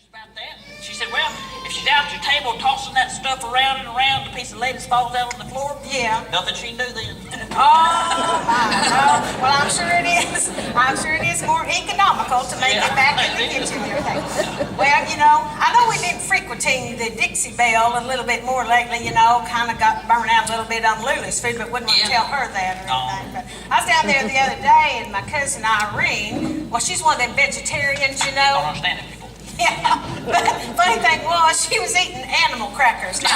about that. She said, well, if she's down at your table tossing that stuff around and around, a piece of lettuce falls out on the floor. Yeah. Nothing she knew then. Oh, my. Oh, well, I'm sure it is. I'm sure it is more economical to make it back in the kitchen and everything. Well, I know we've been frequenting the Dixie Belle a little bit more lately, kind of got burned out a little bit on Lulu's food, but wouldn't want to tell her that or anything. But I was down there the other day, and my cousin Irene, well, she's one of them vegetarians, I don't understand it, people. Yeah, but funny thing was, she was eating animal crackers. Now,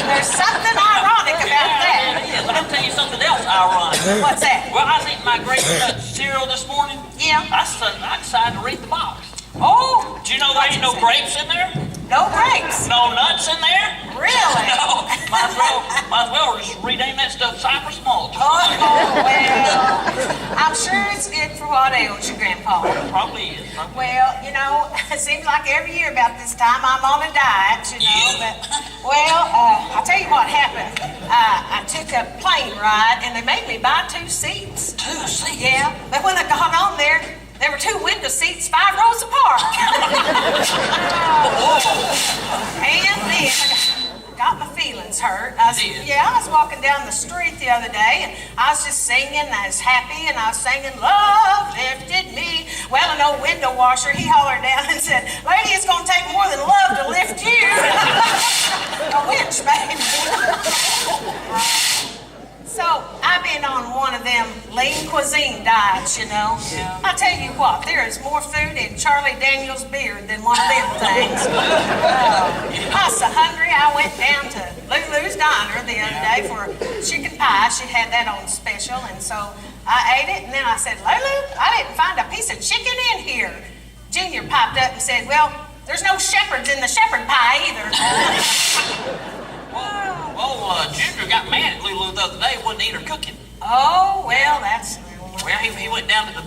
there's something ironic about that. Yeah, let me tell you something else ironic. What's that? Well, I was eating my grape nut cereal this morning. Yeah. I decided to read the box. Oh! Do you know there ain't no grapes in there? No grapes? No nuts in there? Really? No. Might as well just rename that stuff Cypress Malt. Oh, well, I'm sure it's good for what ails you, Grandpa. It probably is. Well, it seems like every year about this time I'm on a diet, but, I'll tell you what happened. I took a plane ride, and they made me buy 2 seats. 2 seats? Yeah, but when I got on there were 2 window seats 5 rows apart. And then I got my feelings hurt. I was walking down the street the other day, and I was just singing, and I was happy, and I was singing, "Love lifted me." Well, an old window washer, he hollered down and said, "Lady, it's going to take more than love to lift you." A winch, baby. So, I've been on one of them lean cuisine diets, Yeah. I tell you what, there is more food in Charlie Daniels' beard than one of them things. I was so hungry, I went down to Lulu's Diner the other day for chicken pie. She had that on special, and so I ate it, and then I said, "Lulu, I didn't find a piece of chicken in here." Junior piped up and said, "Well, there's no shepherds in the shepherd pie either." Junior got mad at Lulu the other day, wouldn't eat her cooking. Oh, well, that's... Well, he went down to the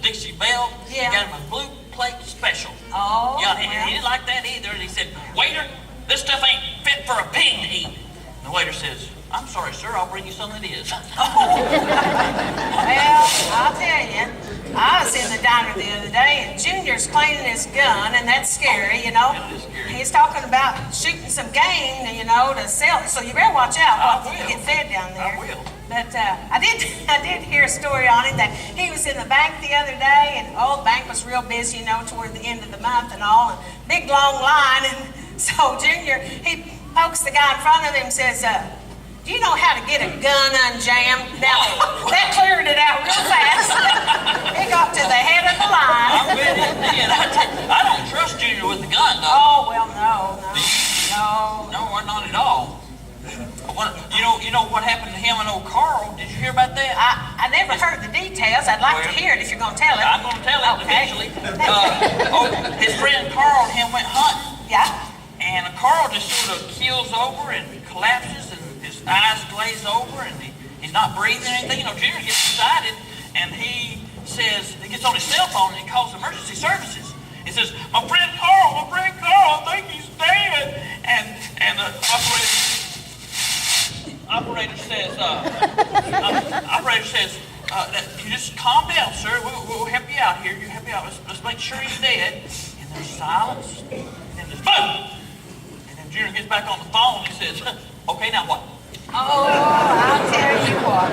Dixie Belle, Yeah. and got him a blue plate special. Oh, Yeah, he didn't like that either, and he said, "Waiter, this stuff ain't fit for a pig to eat." The waiter says, "I'm sorry, sir, I'll bring you some that is." Well, I'll tell you, I was in the diner the other day, and Junior's cleaning his gun, and that's scary, Yeah, it is scary. He's talking about shooting some game, to sell it, so you better watch out what you get fed down there. I will. But I did hear a story on him that he was in the bank the other day, and the bank was real busy, toward the end of the month and all, and big long line, and so Junior, he pokes the guy in front of him and says, "Do you know how to get a gun unjammed?" Now, that cleared it out real fast. It got to the head of the line. I bet it did. I don't trust Junior with the gun, though. Oh, well, no. No, not at all. You know what happened to him and old Carl? Did you hear about that? I never heard the details. I'd like to hear it if you're going to tell it. I'm going to tell it eventually. His friend Carl and him went hunting. Yeah? And Carl just sort of keels over and collapses, and his eyes glaze over, and he's not breathing or anything. Junior gets excited, and he gets on his cell phone, and he calls emergency services. He says, my friend Carl, I think he's dead. And the operator says, you just calm down, sir. We'll help you out here. You help you out. Let's make sure he's dead. And there's silence. And then there's boom. And then Junior gets back on the phone. He says, "Okay, now what?" Oh, I'll tell you what.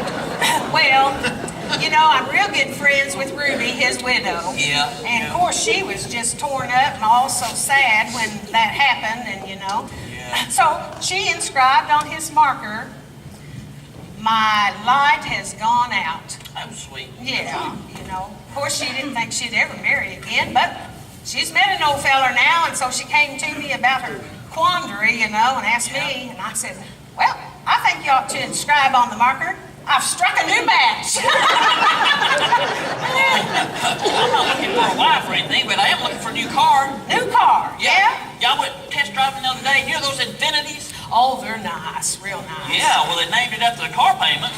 Well, I'm real good friends with Ruby, his widow. Yeah. And of course, she was just torn up and all so sad when that happened, and Yeah. So she inscribed on his marker, "My light has gone out." That was sweet. Yeah, Of course, she didn't think she'd ever marry again, but she's met an old feller now, and so she came to me about her quandary, and asked me, and I said, "Well, I think you ought to inscribe on the marker, I've struck a new match." I'm not looking for a wife or anything, but I am looking for a new car. New car, yeah? Y'all went test driving the other day. You know those Infinities? Oh, they're nice, real nice. Yeah, well, they named it after the car payments.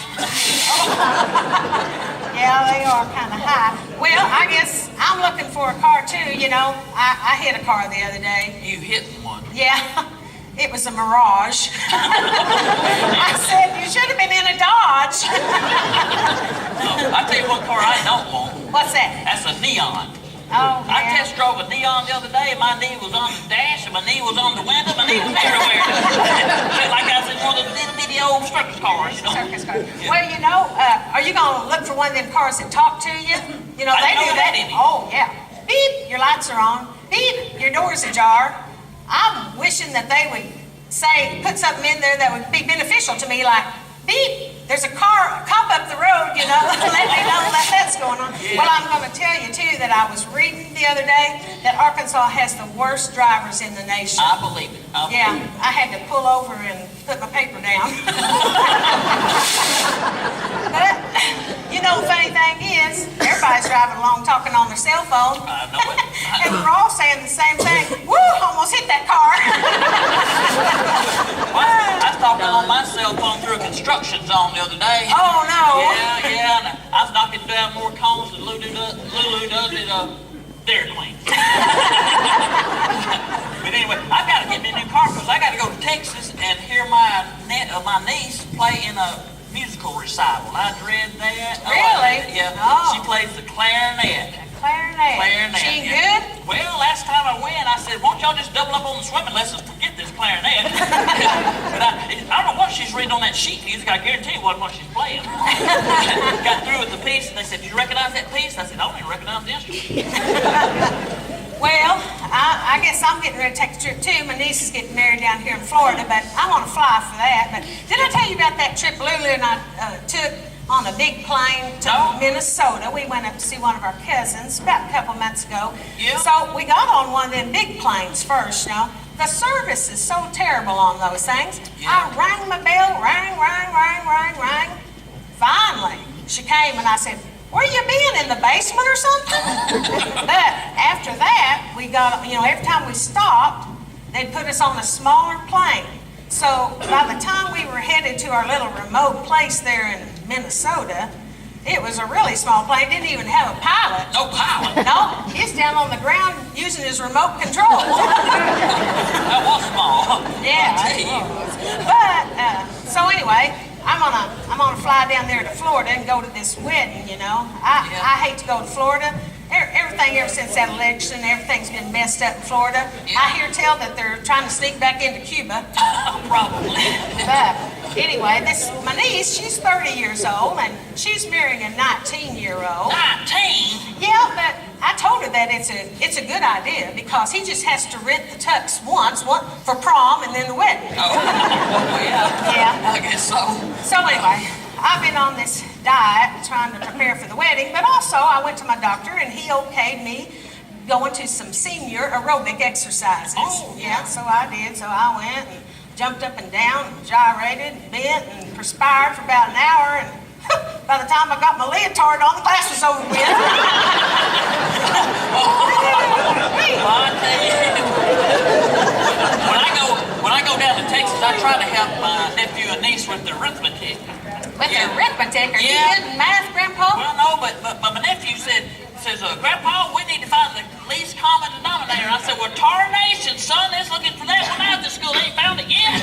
Yeah, they are kind of high. Well, I guess I'm looking for a car too, I hit a car the other day. You hit one. Yeah, it was a Mirage. I said, you should have been in a Dodge. No, I tell you what car I don't want. What's that? That's a Neon. Oh, I yeah. test drove a Neon the other day, and my knee was on the dash, and my knee was on the window, my knee was everywhere. Like I was in one of those little bitty old circus cars, you know? Circus car. Yeah. Well, you know, are you gonna look for one of them cars that talk to you? You know, I they didn't do know that. that in it. Oh, yeah. Beep, your lights are on. Beep, your door's ajar. I'm wishing that they would say, put something in there that would be beneficial to me, like, beep, there's a cop up the road, you know, let me know that that's going on. Yeah. Well, I'm going to tell you, too, that I was reading the other day that Arkansas has the worst drivers in the nation. I believe it. Yeah, I had to pull over and put my paper down. But, you know, the funny thing is, everybody's driving along talking on their cell phone. I know it. And we're all saying the same thing. Woo, almost hit that car. I was talking on my cell phone through a construction zone the other day. Oh, no. Yeah, and I was knocking down more cones than Lulu does at Dairy Queen. But anyway, I got to get me a new car because I got to go to Texas and hear my niece play in a musical recital. I dread that. Really? Yeah. Oh. She plays the clarinet. Clarinet. She yeah. good? Well, last time I went, I said, won't y'all just double up on the swimming lessons? Forget this clarinet. But I don't know what she's reading on that sheet music. I guarantee you what she's playing. Got through with the piece, and they said, do you recognize that piece? I said, I don't even recognize the instrument. Well, I guess I'm getting ready to take a trip too. My niece is getting married down here in Florida, but I want to fly for that. But did I tell you about that trip Lulu and I took on a big plane to Minnesota? We went up to see one of our cousins about a couple months ago. Yeah. So we got on one of them big planes first, you know. The service is so terrible on those things. Yeah. I rang my bell, rang. Finally, she came and I said, where you been, in the basement or something? But after that, we got, you know, every time we stopped, they'd put us on a smaller plane. So by the time we were headed to our little remote place there in Minnesota, it was a really small plane. Didn't even have a pilot. No pilot. No, he's down on the ground using his remote control. That was small. Yeah. But so anyway, I'm gonna fly down there to Florida and go to this wedding. You know, I hate to go to Florida. Everything ever since that election, everything's been messed up in Florida. Yeah. I hear tell that they're trying to sneak back into Cuba. Probably. But anyway, my niece, she's 30 years old and she's marrying a 19-year-old. 19? Yeah, but I told her that it's a good idea because he just has to rent the tux once for prom and then the wedding. Oh, yeah. Yeah. I guess so. So anyway, I've been on this diet trying to prepare for the wedding, but also I went to my doctor and he okayed me going to some senior aerobic exercises. Oh, yeah, so I did. So I went and jumped up and down and gyrated and bent and perspired for about an hour, and by the time I got my leotard on, the class was over with. I tell you, when I go down to Texas, I try to help my nephew and niece with their arithmetic. With the arithmetic? Are you Yeah. good in math, Grandpa? Well, no, but my nephew says, Grandpa, we need to find the least common denominator. I said, well, tarnation, son, they're looking for that when I was at school. They ain't found it yet.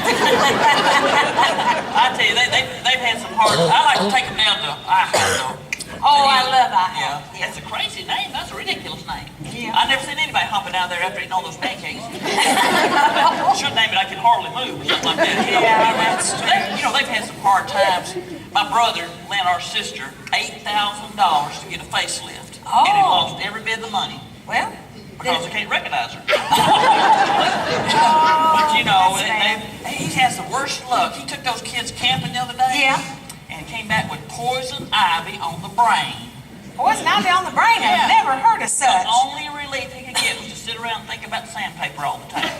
I tell you, they've had some hard. I like to take them down to IHOP. Oh, I love IHOP. Yeah, that's a crazy name. That's a ridiculous name. Yeah. I've never seen anybody hopping down there after eating all those pancakes. Should name it I Can Hardly Move or something like that. Yeah, that's true. They've had some hard times. My brother lent our sister $8,000 to get a facelift. Oh. And he lost every bit of the money Well, because they can't recognize her. But that's bad. he has the worst luck. He took those kids camping the other day. Yeah. And came back with poison ivy on the brain. poison ivy on the brain. Yeah. I've never heard of such. The only relief he could get was to sit around and think about sandpaper all the time.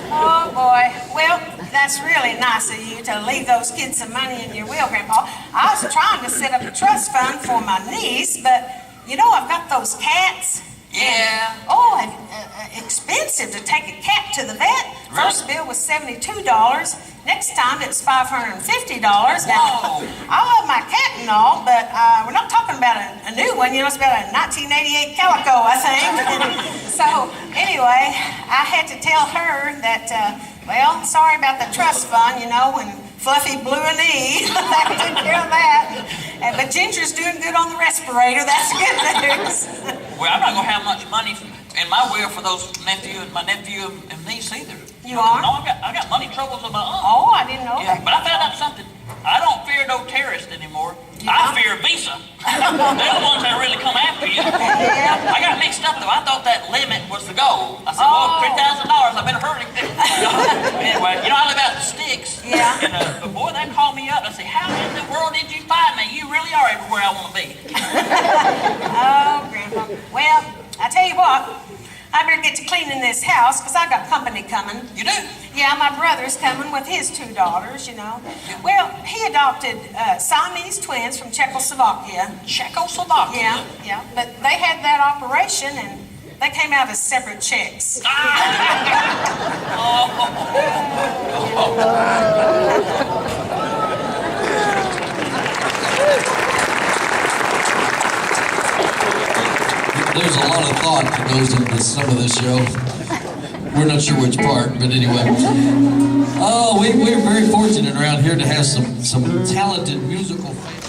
Oh, boy. Well, that's really nice of you to leave those kids some money in your will, Grandpa. I was trying to set up a trust fund for my niece, but, you know, I've got those cats. Yeah. Expensive to take a cat to the vet. First bill was $72. Next time it's $550. Now, I love my cat and all, but we're not talking about a new one. You know, it's about a 1988 Calico, I think. So anyway, I had to tell her that, well, sorry about the trust fund, you know, when Fluffy blew a knee. I took care of that. But Ginger's doing good on the respirator. That's good news. Well, I'm not gonna have much money in my will for my nephew and niece either. You are? No, I got money troubles of my own. Oh, I didn't know Yeah, that. but I found out something. I don't fear no terrorists anymore. I fear Visa. They're the ones that really come after you. Yeah. I got mixed up though. I thought that limit was the goal. I said, well, $3,000. I better hurry. Anyway, you know, I live out in the sticks. Yeah. And but boy, they called me up. I said, how in the world did you find me? You really are everywhere I want to be. Oh, Grandpa. Well, I tell you what, I better get to cleaning this house because I got company coming. You do? Yeah, my brother's coming with his 2 daughters, you know. Well, he adopted Siamese twins from Czechoslovakia. Czechoslovakia? Yeah, but they had that operation and they came out as separate checks. There's a lot of thought that goes into some of this show. We're not sure which part, but anyway. Oh, we're very fortunate around here to have some talented musical fans.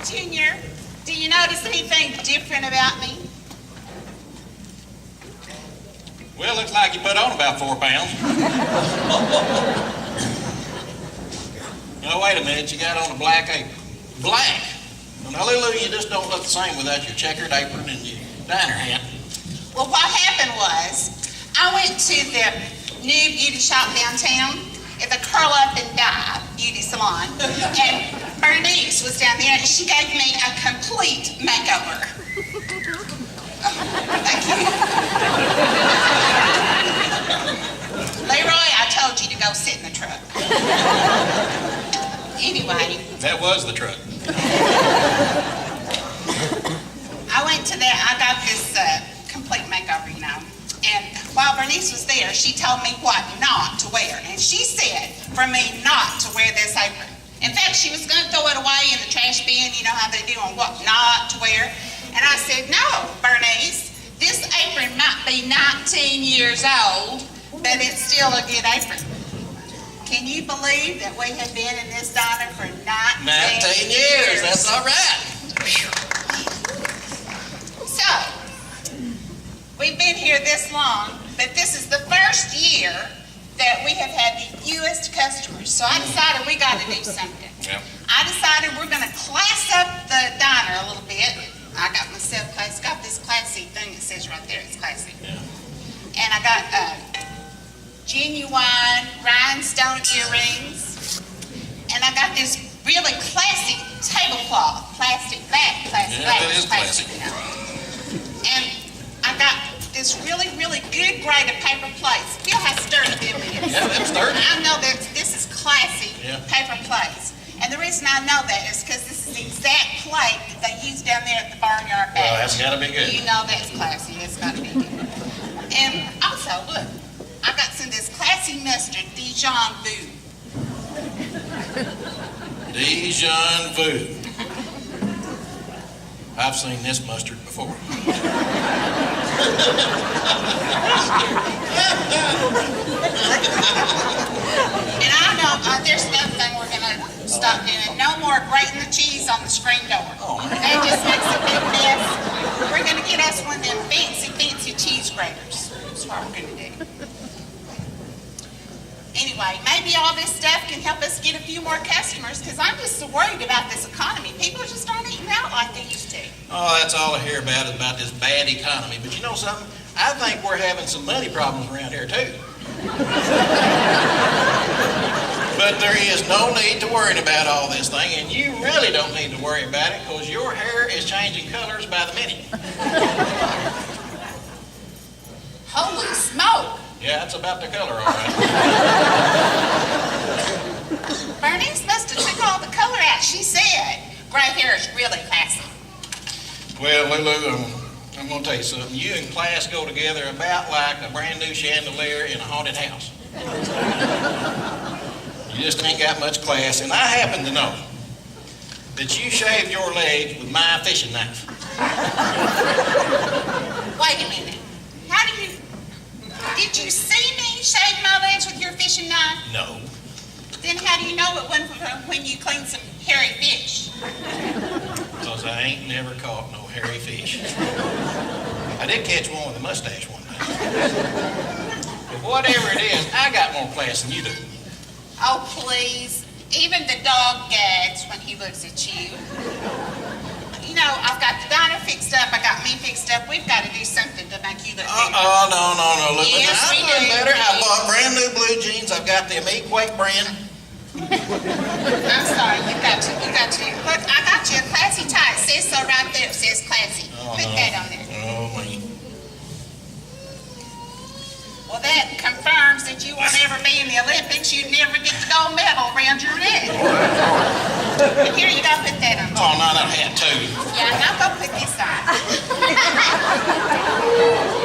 Junior, do you notice anything different about me? Well, looks like you put on about 4 pounds. No, wait a minute, you got on a black apron. Black? Well, now, Lulu, you just don't look the same without your checkered apron and your diner hat. Well, what happened was, I went to the new beauty shop downtown, at the Curl Up and Dye beauty salon, and Bernice was down there, and she gave me a complete makeover. Thank you. Leroy, I told you to go sit in the truck. Anyway. That was the truck. I went to that, I got this complete makeover, you know. And while Bernice was there, she told me what not to wear. And she said for me not to wear this apron. In fact, she was going to throw it away in the trash bin, you know how they do on what not to wear. And I said, no, Bernice, this apron might be 19 years old, but it's still a good apron. Can you believe that we have been in this diner for 19 years, that's all right. So, we've been here this long, but this is the first year that we have had the fewest customers. So I decided we got to do something. Yep. I decided we're going to class up the diner a little bit. I got myself classy. Got this classy thing that says right there, it's classy. Yeah. And I got genuine rhinestone earrings. And I got this really classy tablecloth, plastic bag, plastic Yeah, bag. that is classic. You know. And I got this really, really good grade of paper plates. Feel how sturdy them is. Yeah, that's sturdy. I know that this is classy paper Yeah. plates. And the reason I know that is because this is the exact plate that they use down there at the Barnyard Well, Bash. that's gotta be good. You know that's classy. It's got to be good. And also, look, I got some of this classy mustard, Dijon Vu. Dijon Vu. I've seen this mustard before. And I know there's another thing we're going to stop doing. No more grating the cheese on the screen door. That just makes a big mess. We're going to get us one of them fancy cheese graters. That's what we're going to do. Anyway, maybe all this stuff can help us get a few more customers because I'm just so worried about this economy. People just aren't eating out like they used to. Oh, that's all I hear about is about this bad economy. But you know something? I think we're having some money problems around here too. But there is no need to worry about all this thing, and you really don't need to worry about it because your hair is changing colors by the minute. Holy smoke! Yeah, that's about the color, all right. Bernice must have took all the color out. She said gray hair is really classy. Well, Lulu, I'm going to tell you something. You and class go together about like a brand new chandelier in a haunted house. You just ain't got much class, and I happen to know that you shaved your legs with my fishing knife. Wait a minute. How did you see me shave my legs with your fishing knife? No. Then how do you know it wasn't from when you cleaned some hairy fish? Because I ain't never caught no hairy fish. I did catch one with a mustache one time. But whatever it is, I got more class than you do. Oh, please. Even the dog gags when he looks at you. You know, I've got the diner fixed up. I got me fixed up. We've got to do something to make you look better. No. Look, Yes, I'm we doing do. better. I bought brand new blue jeans. I've got them Equate brand. I'm sorry, you got to. Look, I got you a classy tie. It says so right there. It says classy. Put that on there. Oh, me. Well, that confirms that you won't ever be in the Olympics. You'd never get the gold medal around your neck. And here, you gotta put that on. Oh, no, that hat too. Yeah, now go put this on.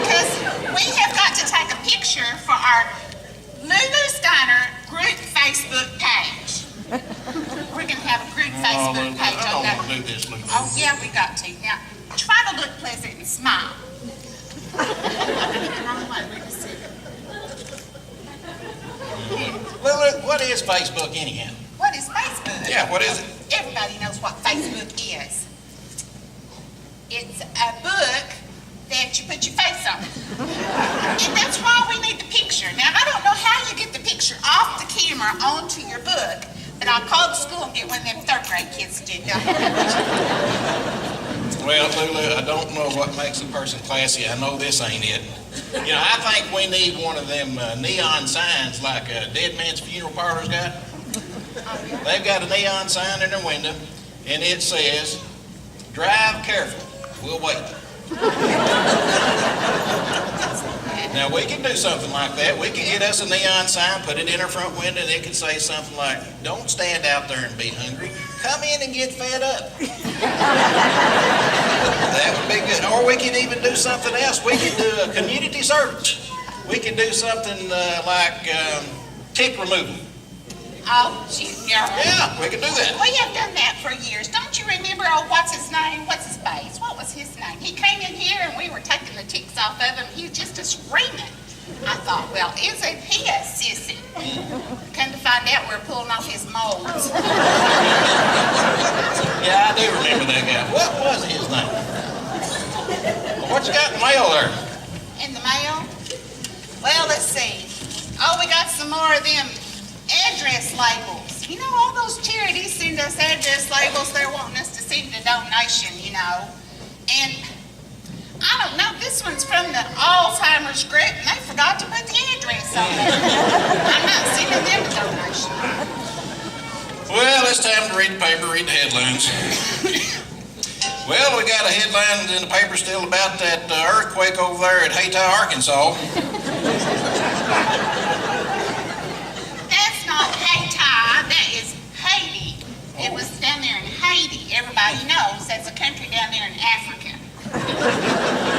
Because we have got to take a picture for our Lulu Steiner group Facebook page. We're gonna have a group Facebook page I don't on that. want to do this, Lulu. Oh, yeah, we got to. Now, try to look pleasant and smile. I'm gonna get the wrong way. Wait a second. Lulu, what is Facebook anyhow? What is Facebook? Yeah, what is it? Everybody knows what Facebook is. It's a book that you put your face on. And that's why we need the picture. Now, I don't know how you get the picture off the camera onto your book, but I'll call the school and get one of them third grade kids to do it. Well, Lulu, I don't know what makes a person classy. I know this ain't it. You know, I think we need one of them neon signs like Dead Man's Funeral Parlor's got. They've got a neon sign in their window, and it says, "Drive careful, we'll wait." Now, we can do something like that. We can get us a neon sign, put it in our front window, and it could say something like, "Don't stand out there and be hungry. Come in and get fed up." That would be good. Or we could even do something else. We could do a community service. We could do something like tip removal. Oh, Junior. Yeah, we could do that. We have done that for years. Don't you remember, what's his name? What's his face? What was his name? He came in here and we were taking the ticks off of him. He was just a screaming. I thought, well, isn't he a sissy? Come to find out we're pulling off his molds. Yeah, I do remember that guy. What was his name? What you got in the mail there? In the mail? Well, let's see. Oh, we got some more of them address labels. You know, all those charities send us address labels. They're wanting us to send a donation, you know. And I don't know, this one's from the Alzheimer's group, and they forgot to put the address on it. I'm not sending them a donation. Well, it's time to read the paper, read the headlines. Well, we got a headline in the paper still about that earthquake over there at Hayti, Arkansas. That's not Haiti, that is Haiti. It was down there in Haiti. Everybody knows that's a country down there in Africa.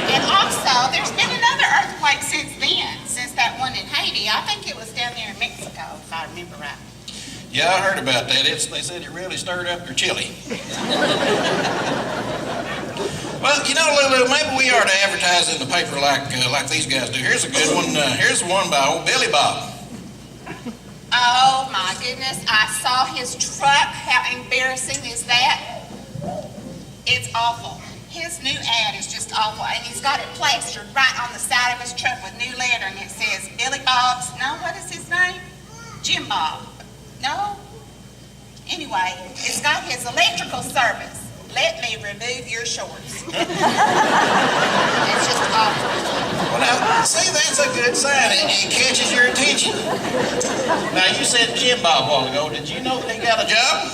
And also, there's been another earthquake since then, since that one in Haiti. I think it was down there in Mexico, if I remember right. Yeah, I heard about that. They said it really stirred up their chili. Well, you know, Lulu, maybe we ought to advertise in the paper like these guys do. Here's a good one. Here's one by old Billy Bob. Oh my goodness, I saw his truck. How embarrassing is that? It's awful. His new ad is just awful, and he's got it plastered right on the side of his truck with new letter, and it says Billy Bob's, no, what is his name? Jim Bob. No? Anyway, it's got his electrical service. Let me remove your shorts. It's just awful. Well, now, see, that's a good sign. It catches your attention. Now, you said Jim Bob a while ago. Did you know that he got a job?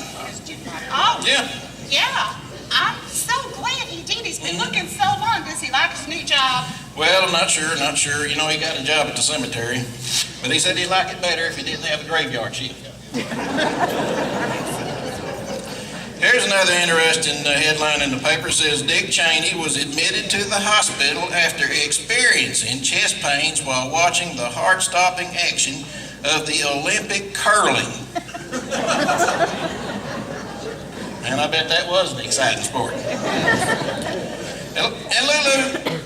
Oh, Yeah. yeah. I'm so glad he did. He's been looking so long. Does he like his new job? Well, I'm not sure. You know, he got a job at the cemetery. But he said he'd like it better if he didn't have the graveyard shift. Here's another interesting headline in the paper. It says Dick Cheney was admitted to the hospital after experiencing chest pains while watching the heart-stopping action of the Olympic curling. And I bet that was an exciting sport. And Lulu,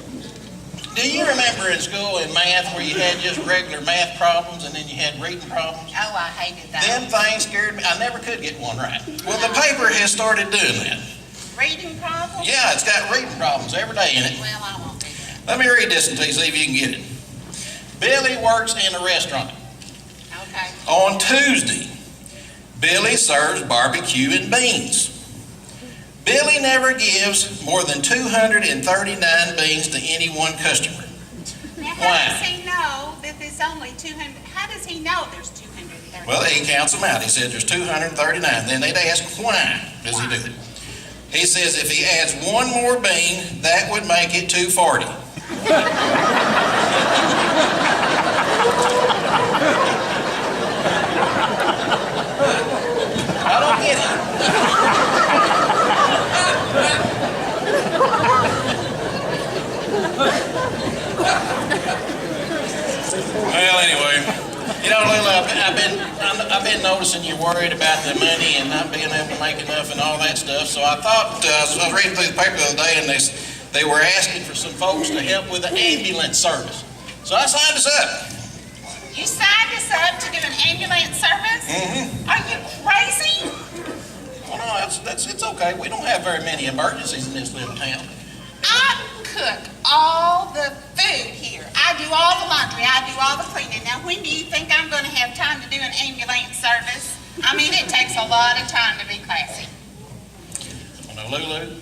Do you remember in school in math where you had just regular math problems and then you had reading problems? Oh, I hated that. Them things scared me. I never could get one right. Well, the paper has started doing that. Reading problems? Yeah, it's got reading problems every day in it. Well, I won't do that. Let me read this until you see if you can get it. Billy works in a restaurant. Okay. On Tuesday, Billy serves barbecue and beans. Billy never gives more than 239 beans to any one customer. Now, Why? how does he know that there's only 200? How does he know there's 230? Well, he counts them out. He said there's 239. Then they'd ask, why does he do it? He says if he adds one more bean, that would make it 240. I don't get it. Well, anyway, you know, Lulu, I've been noticing you're worried about the money and not being able to make enough and all that stuff. So I thought I was reading through the paper the other day, and they were asking for some folks to help with the ambulance service. So I signed us up. You signed us up to do an ambulance service? Mm-hmm. Are you crazy? Well, no, it's okay. We don't have very many emergencies in this little town. I cook all the food here. I do all the laundry. I do all the cleaning. Now, when do you think I'm going to have time to do an ambulance service? I mean, it takes a lot of time to be classy. Well, now, Lulu,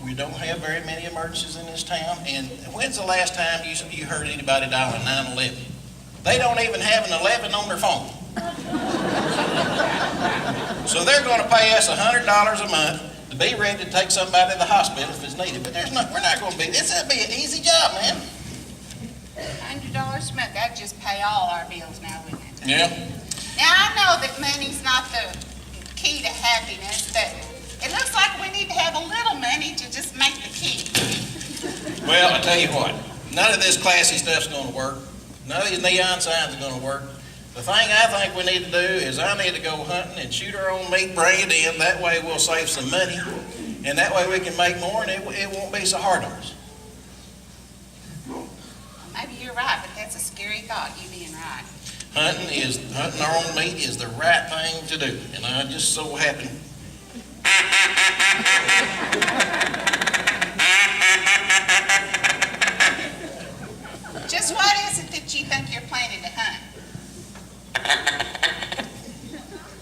we don't have very many emergencies in this town. And when's the last time you heard anybody dialing 911? They don't even have an 11 on their phone. So they're going to pay us $100 a month to be ready to take somebody to the hospital if it's needed. But we're not going to be. This would be an easy job, man. $100 a month, that'd just pay all our bills now, wouldn't it? Yeah. Now, I know that money's not the key to happiness, but it looks like we need to have a little money to just make the key. Well, I tell you what, none of this classy stuff's going to work. None of these neon signs are going to work. The thing I think we need to do is I need to go hunting and shoot our own meat, bring it in. That way we'll save some money, and that way we can make more, and it won't be so hard on us. Maybe you're right, but that's a scary thought, you being right. Hunting our own meat is the right thing to do, and I just so happen. Just what is it that you think you're planning to hunt?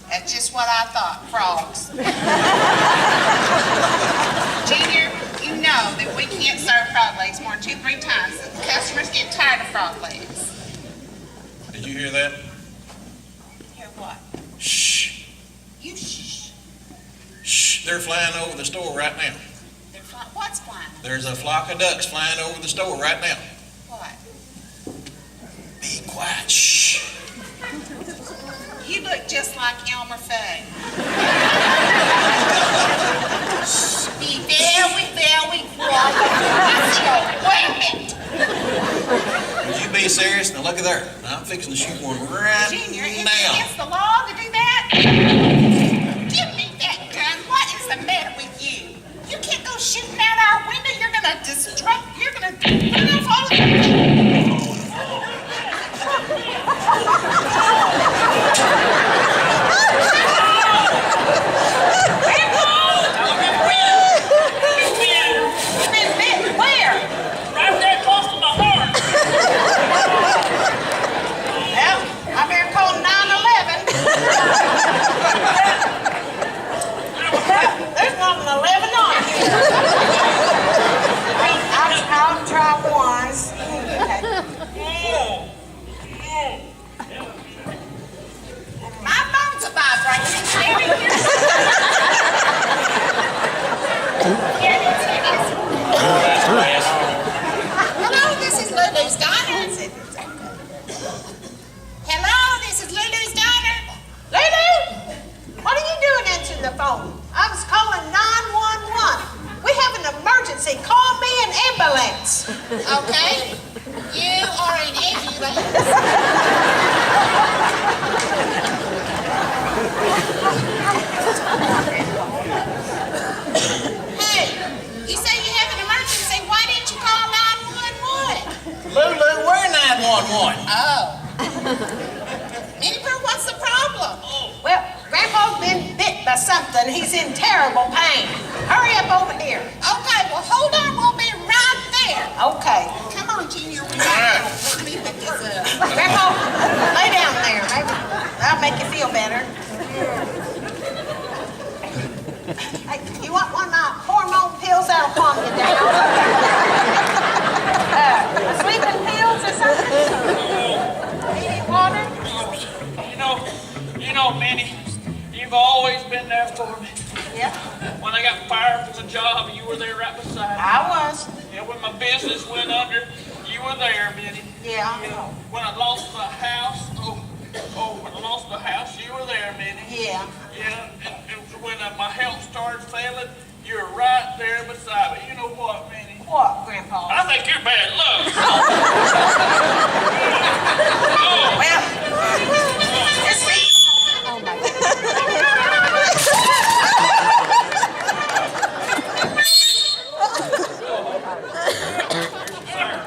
That's just what I thought, frogs. Junior, you know that we can't serve frog legs more than 2-3 times. The customers get tired of frog legs. Did you hear that? Hear what? Shh. You shh. Shh. They're flying over the store right now. They're what's flying? There's a flock of ducks flying over the store right now. What? Be quiet. Shh. You look just like Elmer Fudd. Be very quiet. Wait a minute. Would you be serious? Now look at there. I'm fixing to shoot one right Junior, is it now. against the law to do that? Give me that gun. What is the matter with you? You can't go shooting out our window. You're gonna destruct. You're gonna put us all. I'll try once. My phone's a vibrating. Hello, this is Lulu's Diner. Hello, this is Lulu's Diner. Lulu, what are you doing answering the phone? I was calling 911. We have an emergency. Call me an ambulance. Okay, you are an ambulance. Hey, you say you have an emergency. Why didn't you call 911? something. He's in terrible pain. Hurry up over here. Okay, well, hold on. We'll be right there. Okay. Come on, Junior. We gotta go. Let me put this up. Grandpa, lay down there. Maybe that'll make you feel better. Hey, you want one of my hormone pills? That'll calm you down. Sleeping pills or something? Need water? You know, Minnie, you've always been there for me. Yeah, When I got fired from the job, you were there right beside me. I was. Yeah, when my business went under, you were there, Minnie. Yeah. You know, when I lost my house, when I lost my house, you were there, Minnie. Yeah. Yeah, and when my health started failing, you were right there beside me. You know what, Minnie? What, Grandpa? I think you're bad luck. Well, this week. Oh my God.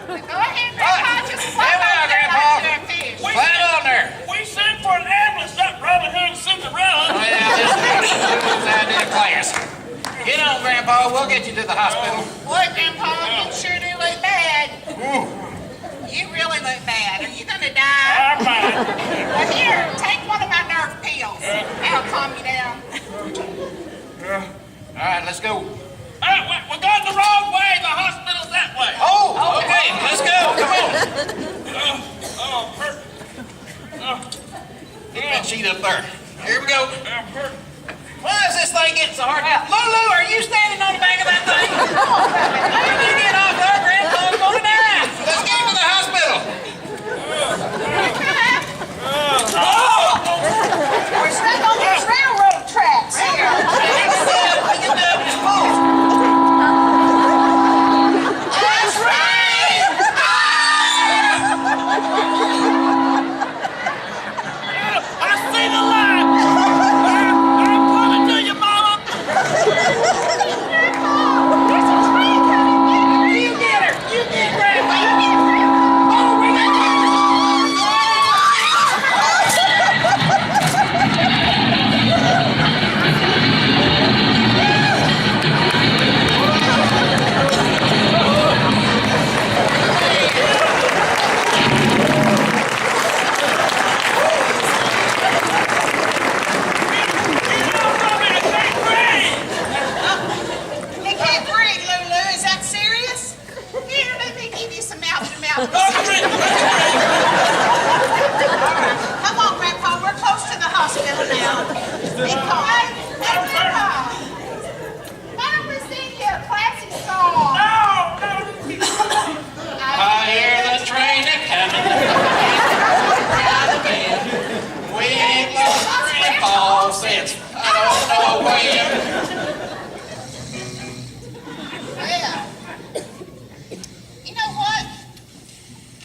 Go ahead, Grandpa. Just flat on there. Flat on there. We sent for an ambulance, not Robin Hood and Cinderella. Well, this is idea class. Get on, Grandpa. We'll get you to the hospital. Boy, Grandpa, you sure do look bad. You really look bad. Are you gonna die? I'm fine. Well, here, take one of my nerve pills. That'll calm you down. All right, let's go. We're going the wrong way. The hospital's that way. Oh, okay. Let's go. Come on. Get that sheet up there. Here we go. Why is this thing getting so hard? Lulu, are you standing on the back of that thing? When you get off there, Grandpa's going to die. Let's get him to the hospital. We're stuck on these railroad tracks here. We can do it. Just move. That's right! I see the light. I'm coming to you, Mama. There's a train coming. You get her. You get Grandma. Oh, we got He can't breathe, Lulu. Is that serious? Here, let me give you some mouth-to-mouth. Come on, Grandpa. We're close to the hospital now. Be calm. Hey, Grandpa. Why don't we sing you a classic song? I hear the train a-coming. Out of bed. We ain't lost Grandpa since I don't know when. Well, you know what?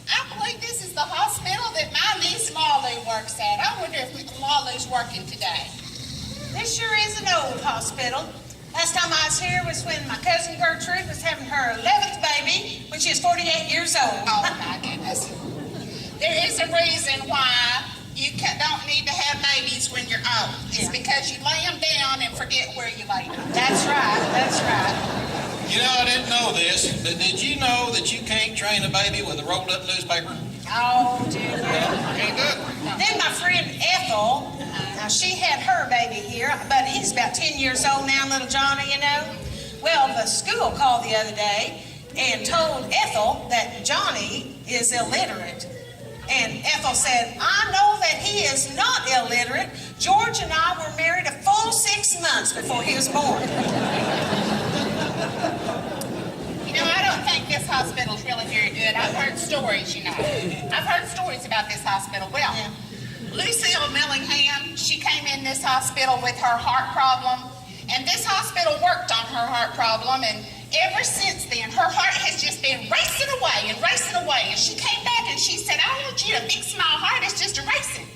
I believe this is the hospital that my niece Lulu works at. I wonder if Lulu's working today. This sure is an old hospital. Last time I was here was when my cousin Gertrude was having her 11th baby, when she was 48 years old. Oh, my goodness. There is a reason why you don't need to have babies when you're old. It's because you lay them down and forget where you laid them. That's right. That's right. You know, I didn't know this, but did you know that you can't train a baby with a rolled up newspaper? Oh, dear. Can't do it. Then my friend Ethel, now she had her baby here, but he's about 10 years old now, little Johnny, you know. Well, the school called the other day and told Ethel that Johnny is illiterate. And Ethel said, I know that he is not illiterate. George and I were married a full 6 months before he was born. You know, I don't think this hospital's really very good. I've heard stories, you know. I've heard stories about this hospital. Well, Lucille Millingham, she came in this hospital with her heart problem, and this hospital worked on her heart problem, and ever since then, her heart has just been racing away and racing away. And she came back and she said, I want you to fix my heart, it's just racing.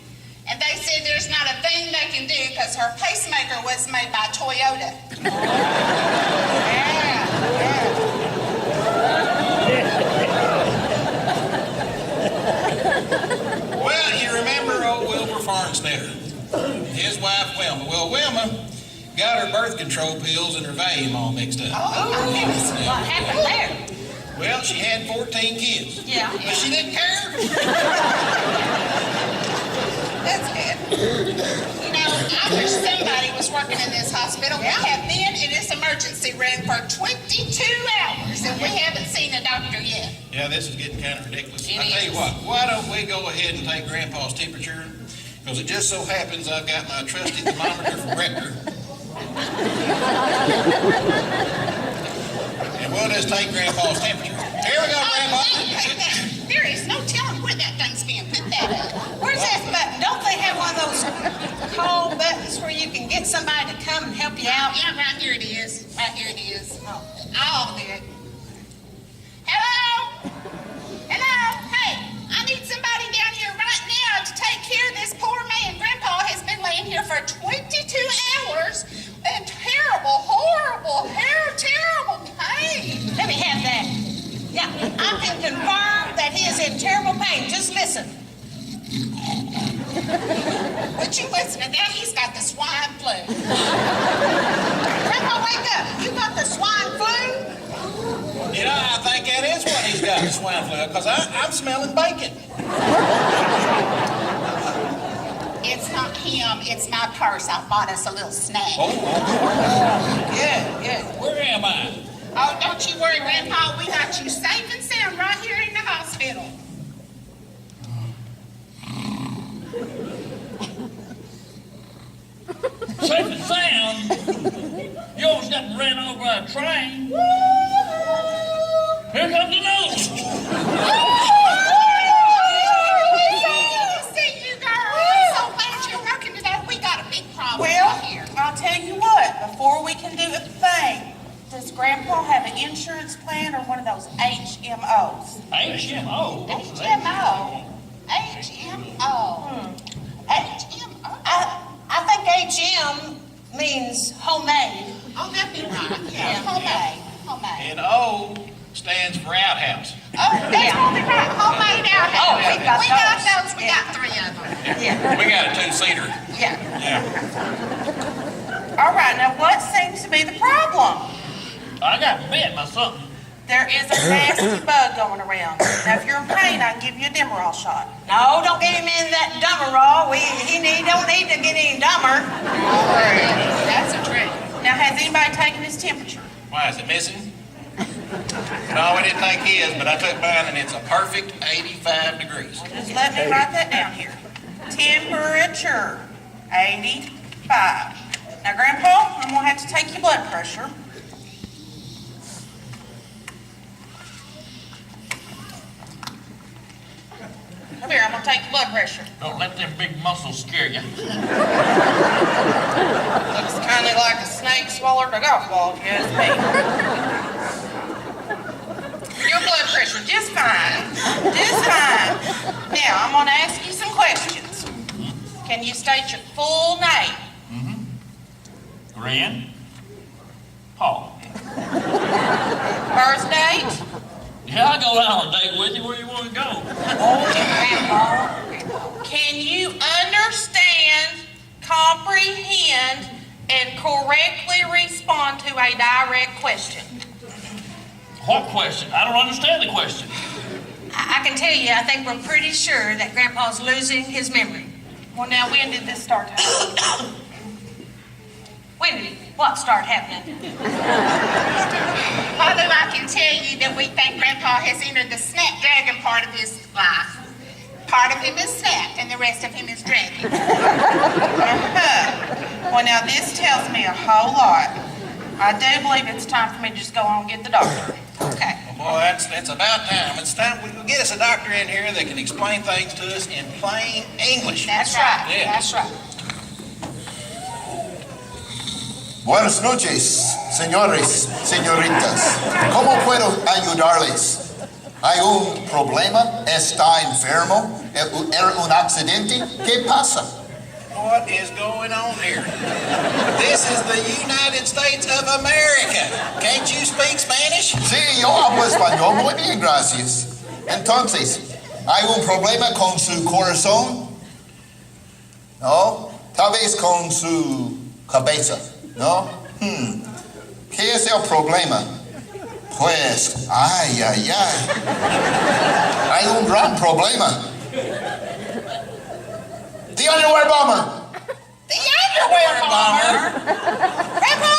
And they said there's not a thing they can do because her pacemaker was made by Toyota. Well, you remember old Wilbur Farnsnetter, his wife Wilma. Well, Wilma got her birth control pills and her Valium all mixed up. Oh, what happened there? Well, she had 14 kids. Yeah. But she didn't care. That's good. You know, I wish somebody was working in this hospital. We have been in this emergency room for 22 hours, and we haven't seen a doctor yet. Yeah, this is getting kind of ridiculous. It I tell you is. what, why don't we go ahead and take Grandpa's temperature? Because it just so happens I've got my trusty thermometer from Rector. And we'll just take Grandpa's temperature. Here we go, Grandpa. There is no telling where that thing's being put that up. Where's that button? Don't they have one of those call buttons where you can get somebody to come and help you out? Yeah, right here it is. Right here it is. I'll do it. Hello? Hello? Hey, I need somebody down here right now to take care of this poor man. Grandpa has been laying here for 22 hours in terrible, horrible, terrible pain. Let me have that. Yeah, I can confirm that he is in terrible pain. Just listen. Would you listen to that? He's got the swine flu. Grandpa, wake up. You got the swine flu? You know, I think that is what he's got, the swine flu, because I'm smelling bacon. It's not him, it's my purse. I bought us a little snack. Good. Where am I? Oh, don't you worry, Grandpa. We got you safe and sound right here in the hospital. Safe and sound. You almost got ran over by a train. Here comes another one. See you, girl. I'm so glad you're working today. We got a big problem Well, here. I'll tell you what, before we can do a thing, does Grandpa have an insurance plan or one of those HMOs? HMO. HMO. HMO. HMO. I think HM means homemade. Oh, that'd be right. Yeah, homemade. Homemade. And O stands for outhouse. Oh, that's probably right. Homemade outhouse. Oh, we got those. We Yeah. got 3 of them. Yeah. We got a 2-seater. Yeah. Yeah. All right, now what seems to be the problem? I got bit by something. There is a nasty bug going around. Now, if you're in pain, I can give you a Demerol shot. No, don't get him in that dummerall. He don't need to get any dumber. That's a trick. Now, has anybody taken his temperature? Why, is it missing? No, we didn't take his, but I took mine, and it's a perfect 85 degrees. Just let me write that down here. Temperature, 85. Now, Grandpa, I'm going to have to take your blood pressure. Come here, I'm going to take your blood pressure. Don't let them big muscles scare you. Looks kind of like a snake swallowed a golf ball, if you ask me. Your blood pressure, just fine. Just fine. Now, I'm going to ask you some questions. Can you state your full name? Grandpa. Birth date? Yeah, I'll go out on a date with you. Where you want to go? Can you understand, comprehend, and correctly respond to a direct question? What question? I don't understand the question. I can tell you, I think we're pretty sure that Grandpa's losing his memory. Well, now, when did this start happening? When did what start happening? Although I can tell you that we think Grandpa has entered the snapdragon part of his life. Part of him is snapped and the rest of him is dragon. Well, now, this tells me a whole lot. I do believe it's time for me to just go on and get the doctor. Okay. Well, boy, that's about time. It's time we get us a doctor in here that can explain things to us in plain English. That's right. Yeah. That's right. Buenas noches, señores, señoritas. ¿Cómo puedo ayudarles? ¿Hay un problema? ¿Está enfermo? ¿Era un accidente? ¿Qué pasa? What is going on here? This is the United States of America. Can't you speak Spanish? Sí, yo hablo español muy bien, gracias. Entonces, ¿hay un problema con su corazón? No, tal vez con su cabeza. ¿No? ¿Qué es el problema? Pues, ay. Hay un gran problema. The underwear bomber. The underwear bomber? Grandpa,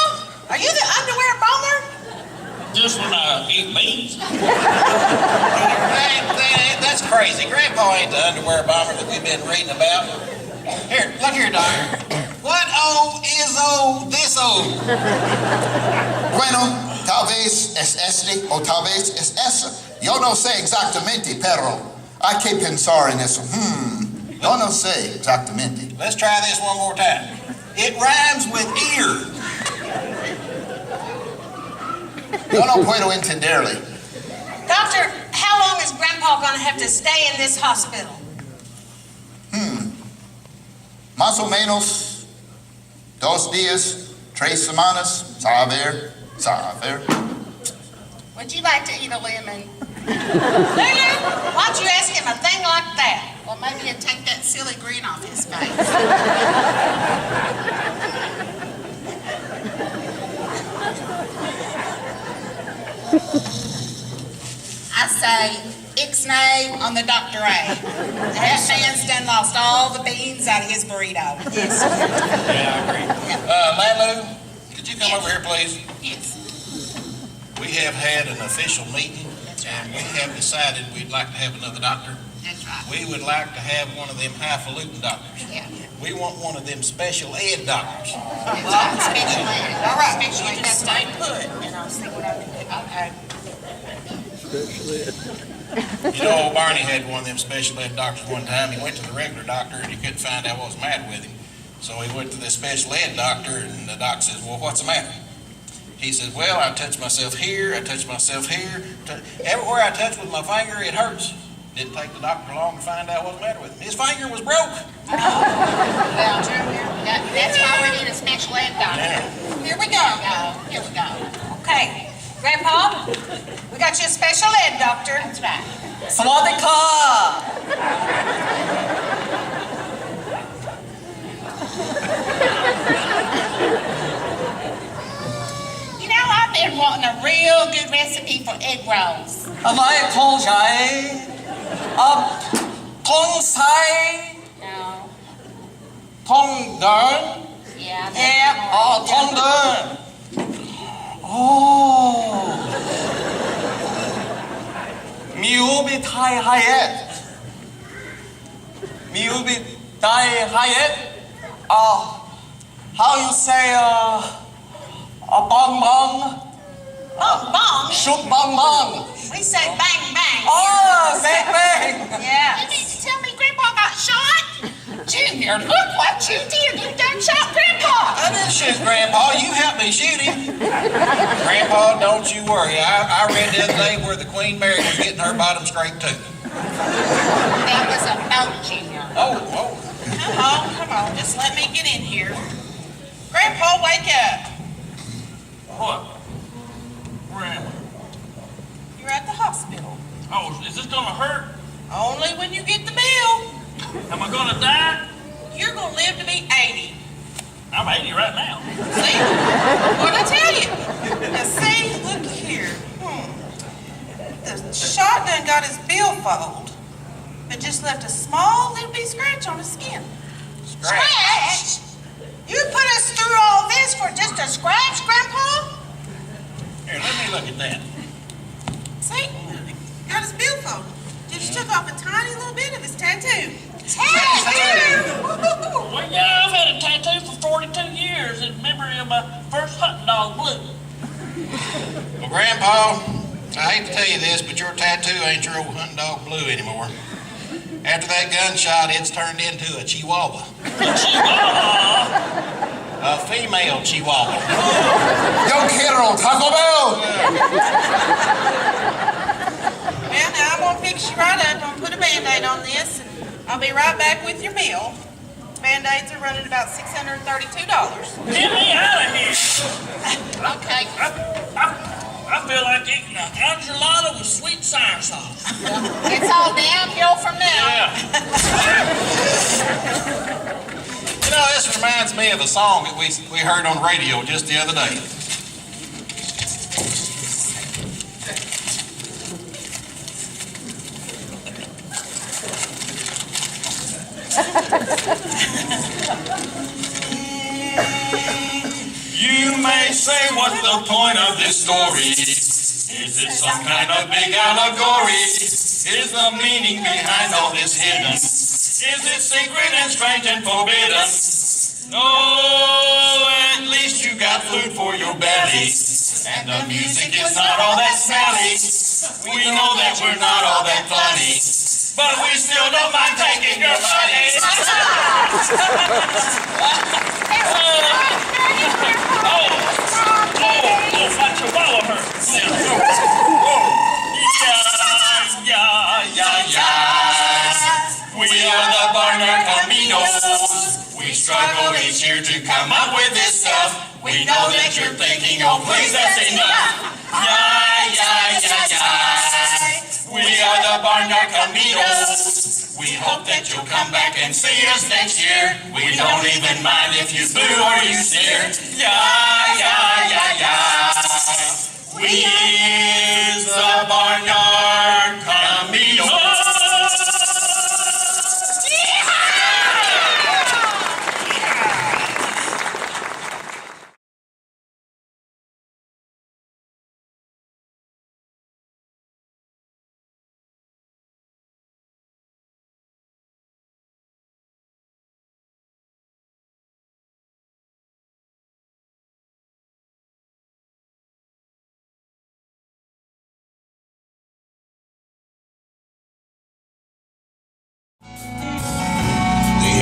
are you the underwear bomber? Just when I eat beans. That's crazy. Grandpa ain't the underwear bomber that we've been reading about. Here, look here, Doctor. What O is O this O? Bueno, tal vez es este o tal vez es esa. Yo no sé exactamente, pero hay que pensar en eso. Yo no sé exactamente. Let's try this one more time. It rhymes with ear. Yo no puedo entenderle. Doctor, how long is Grandpa gonna have to stay in this hospital? Más o menos 2 días, 3 semanas, saber. Would you like to eat a lemon? Lulu, why'd you ask him a thing like that? Well, maybe it'd take that silly grin off his face. I say, ixnay on the Dr. A. That man's done lost all the beans out of his burrito. Yes. Yeah, I agree. Lulu, could you come over here, please? Yes. We have had an official meeting, and we have decided we'd like to have another doctor. That's right. We would like to have one of them highfalutin doctors. Yeah. We want one of them special ed doctors. That's right. Special ed. All right, Special you ed. just stay put, and I'll see what I can do. Okay. You know, old Barney had one of them special ed doctors one time. He went to the regular doctor and he couldn't find out what was the matter with him. So he went to the special ed doctor and the doc says, well, what's the matter? He says, well, I touch myself here, I touch myself here. Everywhere I touch with my finger, it hurts. Didn't take the doctor long to find out what was the matter with him. His finger was broke. Well, that's why we need a special ed doctor. Yeah. Here we go. Here we go. Okay, Grandpa, we got you a special ed doctor. That's right. Sawadika! You know, I've been wanting a real good recipe for egg rolls. Am I called Jai? Tong Sai? No. Tong Dern? Yeah. Yeah. Oh, Tong Dern. Oh. Miubi Thai Hayet. Miubi Thai Hayet. How you say, bong bong? Oh, bong. Shoot bong bong. We say bang bang. Oh, bang bang. Yeah. You mean to tell me Grandpa got shot? Junior, look what you did. You done shot Grandpa. I didn't shoot Grandpa. You helped me shoot him. Grandpa, don't you worry. I read the other day where the Queen Mary was getting her bottom scraped too. That was a boat, Junior. Oh. Come on, just let me get in here. Grandpa, wake up. What? Where am I? You're at the hospital. Oh, is this gonna hurt? Only when you get the bill. Am I gonna die? You're gonna live to be 80. I'm 80 right now. See? What'd I tell you? Now see, look here. The shot done got his billfold, but just left a small little bitty scratch on his skin. Scratch? You put us through all this for just a scratch, Grandpa? Here, let me look at that. See? Got his billfold. Just took off a tiny little bit of his tattoo. Well, yeah, I've had a tattoo for 42 years in memory of my first hunting dog, Blue. Well, Grandpa, I hate to tell you this, but your tattoo ain't your old hunting dog Blue anymore. After that gunshot, it's turned into a chihuahua. A female chihuahua. Yo quiero Taco Bell. Well, now I'm gonna fix you right up. I'm gonna put a Band-Aid on this, and I'll be right back with your bill. Band-Aids are running about $632. Get me out of here. Okay. I feel like eating an enchilada with sweet sour sauce. It's all downhill from now. Yeah. You know, this reminds me me of a song that we heard on the radio just the other day. You may say, what's the point of this story? Is it some kind of big allegory? Is the meaning behind all this hidden? Is it secret and strange and forbidden? No, at least you got food for your belly. And the music is not all that smelly. We know that we're not all that funny, but we still don't mind taking your money. My chihuahua hurts. We are the Barnyard Caminos. We struggle each year to come up with this stuff. We know that you're thinking, oh please, that's enough. We are the Barnyard Caminos. We hope that you'll come back and see us next year. We don't even mind if you boo or you sneer. We is the Barnyard Caminos.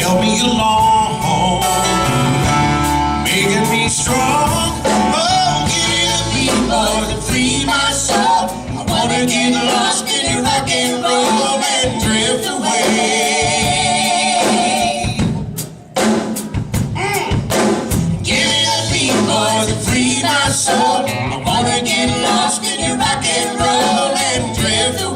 Help me along, making me strong. Oh, give me a beat, boy, to free my soul. I wanna get lost in your rock and roll and drift away. Give me a beat, boy, to free my soul. I wanna get lost in your rock and roll and drift away.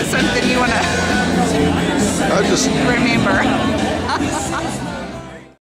Something you want to remember.